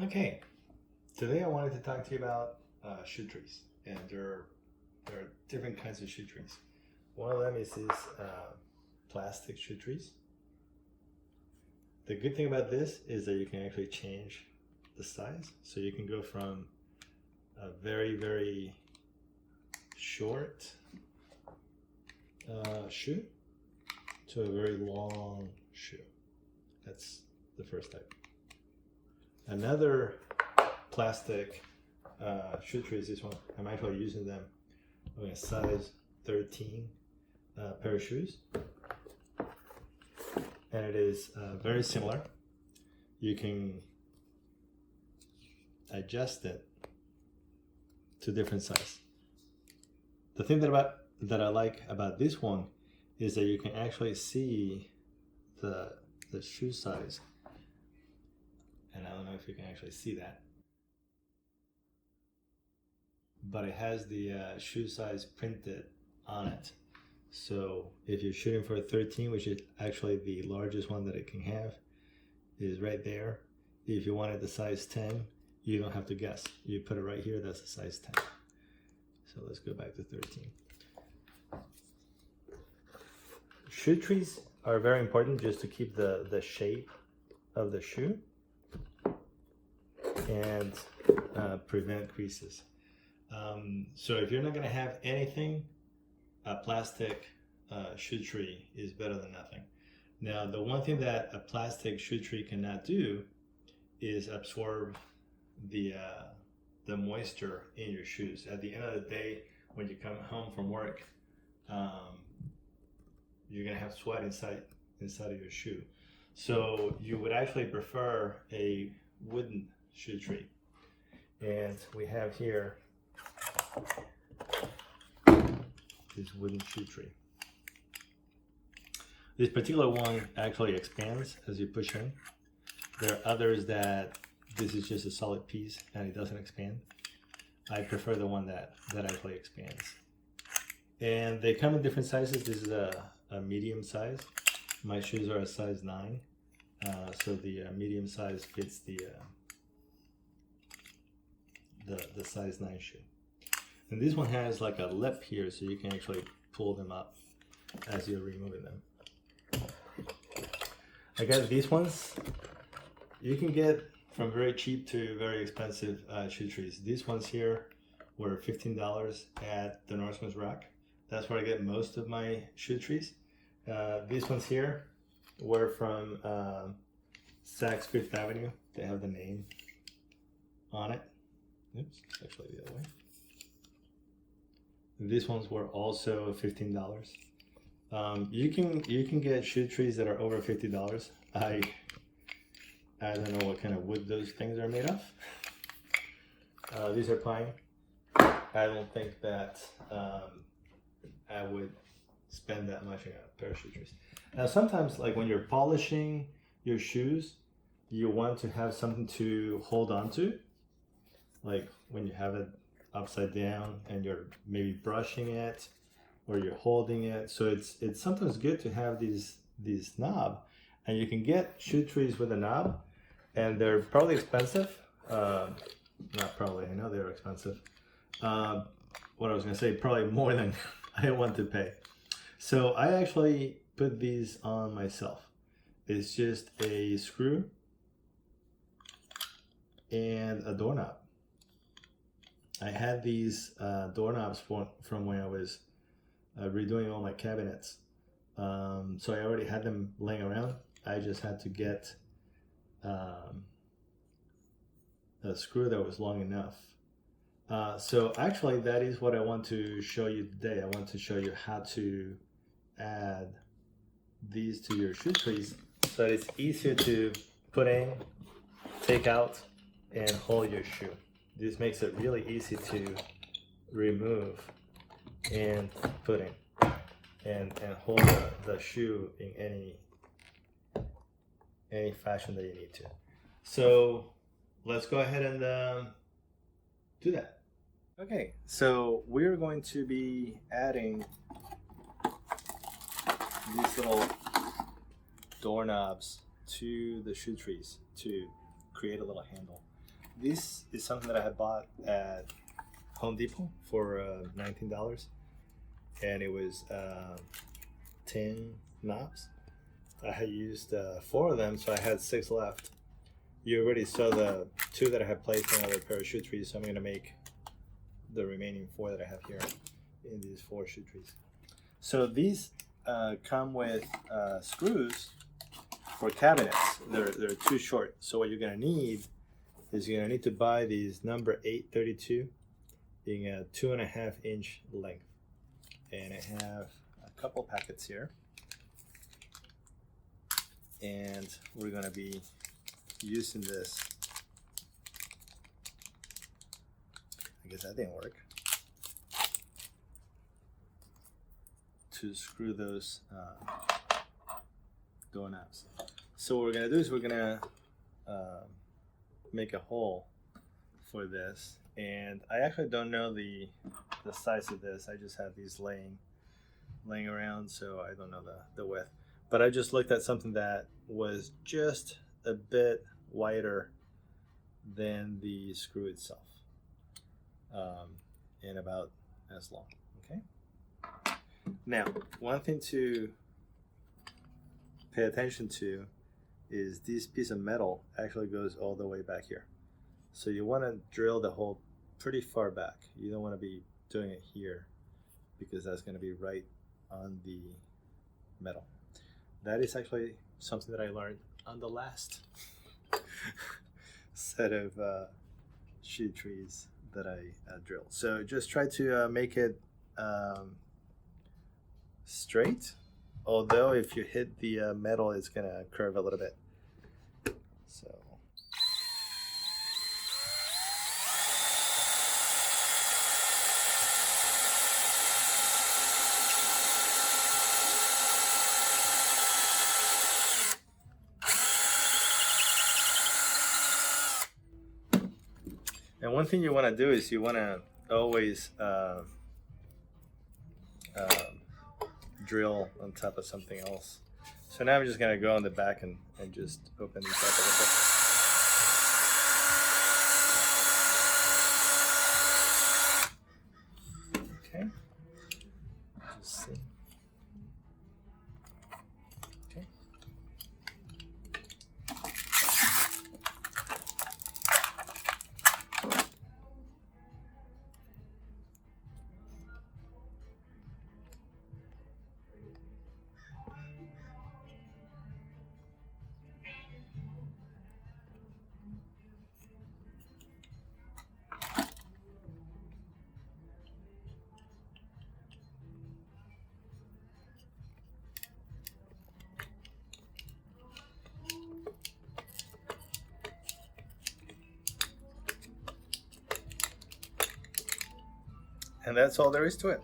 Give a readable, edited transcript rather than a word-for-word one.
Okay, today I wanted to talk to you about shoe trees, and there are different kinds of shoe trees. One of them is these plastic shoe trees. The good thing about this is that you can actually change the size, so you can go from a very short shoe to a very long shoe. That's the first type. Another plastic shoe tree is this one. I'm actually using them on a size 13 pair of shoes. And it is very similar. You can adjust it to different size. The thing that I like about this one is that you can actually see the shoe size. And I don't know if you can actually see that, but it has the shoe size printed on it. So if you're shooting for a 13, which is actually the largest one that it can have, is right there. If you wanted the size 10, you don't have to guess. You put it right here, that's a size 10. So let's go back to 13. Shoe trees are very important just to keep the shape of the shoe and prevent creases. So if you're not going to have anything, a plastic shoe tree is better than nothing. Now, the one thing that a plastic shoe tree cannot do is absorb the moisture in your shoes. At the end of the day, when you come home from work, you're going to have sweat inside of your shoe. So you would actually prefer a wooden shoe tree. And we have here this wooden shoe tree. This particular one actually expands as you push in. There are others that this is just a solid piece and it doesn't expand. I prefer the one that actually expands. And they come in different sizes. This is a medium size. My shoes are a size 9. So the medium size fits the size 9 shoe. And this one has like a lip here, so you can actually pull them up as you're removing them. I got these ones. You can get from very cheap to very expensive shoe trees. These ones here were $15 at the Nordstrom's rack. That's where I get most of my shoe trees. These ones here were from Saks Fifth Avenue. They have the name on it. Oops, it's actually the other way. These ones were also $15. You can get shoe trees that are over $50. I don't know what kind of wood those things are made of. These are pine. I don't think that I would spend that much on a pair of shoe trees. Now sometimes, like when you're polishing your shoes, you want to have something to hold on to. Like when you have it upside down and you're maybe brushing it or you're holding it. So it's sometimes good to have these knob, and you can get shoe trees with a knob, and they're probably expensive. Not probably, I know they're expensive. What I was gonna say, probably more than I want to pay. So I actually put these on myself. It's just a screw and a doorknob. I had these doorknobs from when I was redoing all my cabinets. So I already had them laying around. I just had to get a screw that was long enough. So actually that is what I want to show you today. I want to show you how to add these to your shoe trees so that it's easier to put in, take out, and hold your shoe. This makes it really easy to remove and put in and hold the shoe in any fashion that you need to. So let's go ahead and do that. Okay, so we're going to be adding these little doorknobs to the shoe trees to create a little handle. this is something that I had bought at Home Depot for $19, and it was 10 knobs. I had used 4 of them, so I had 6 left. You already saw the 2 that I had placed in another pair of shoe trees, so I'm going to make the remaining 4 that I have here in these 4 shoe trees. So these come with screws for cabinets. They're too short. So what you're going to need is you're going to need to buy these number 832 being a 2.5-inch length. And I have a couple packets here. And we're going to be using this. I guess that didn't work. To screw those door knobs. So what we're going to do is we're going to make a hole for this. And I actually don't know the size of this. I just have these laying around, so I don't know the width. But I just looked at something that was just a bit wider than the screw itself, and about as long. Okay. Now, one thing to pay attention to is this piece of metal actually goes all the way back here. So you want to drill the hole pretty far back. You don't want to be doing it here because that's going to be right on the metal. That is actually something that I learned on the last set of shoe trees that I drilled. So just try to make it straight, although if you hit the metal, it's going to curve a little bit. So. And one thing you want to do is you want to always drill on top of something else. So now I'm just going to go on the back and just open these up a little bit. Okay. Just see. Okay. And that's all there is to it.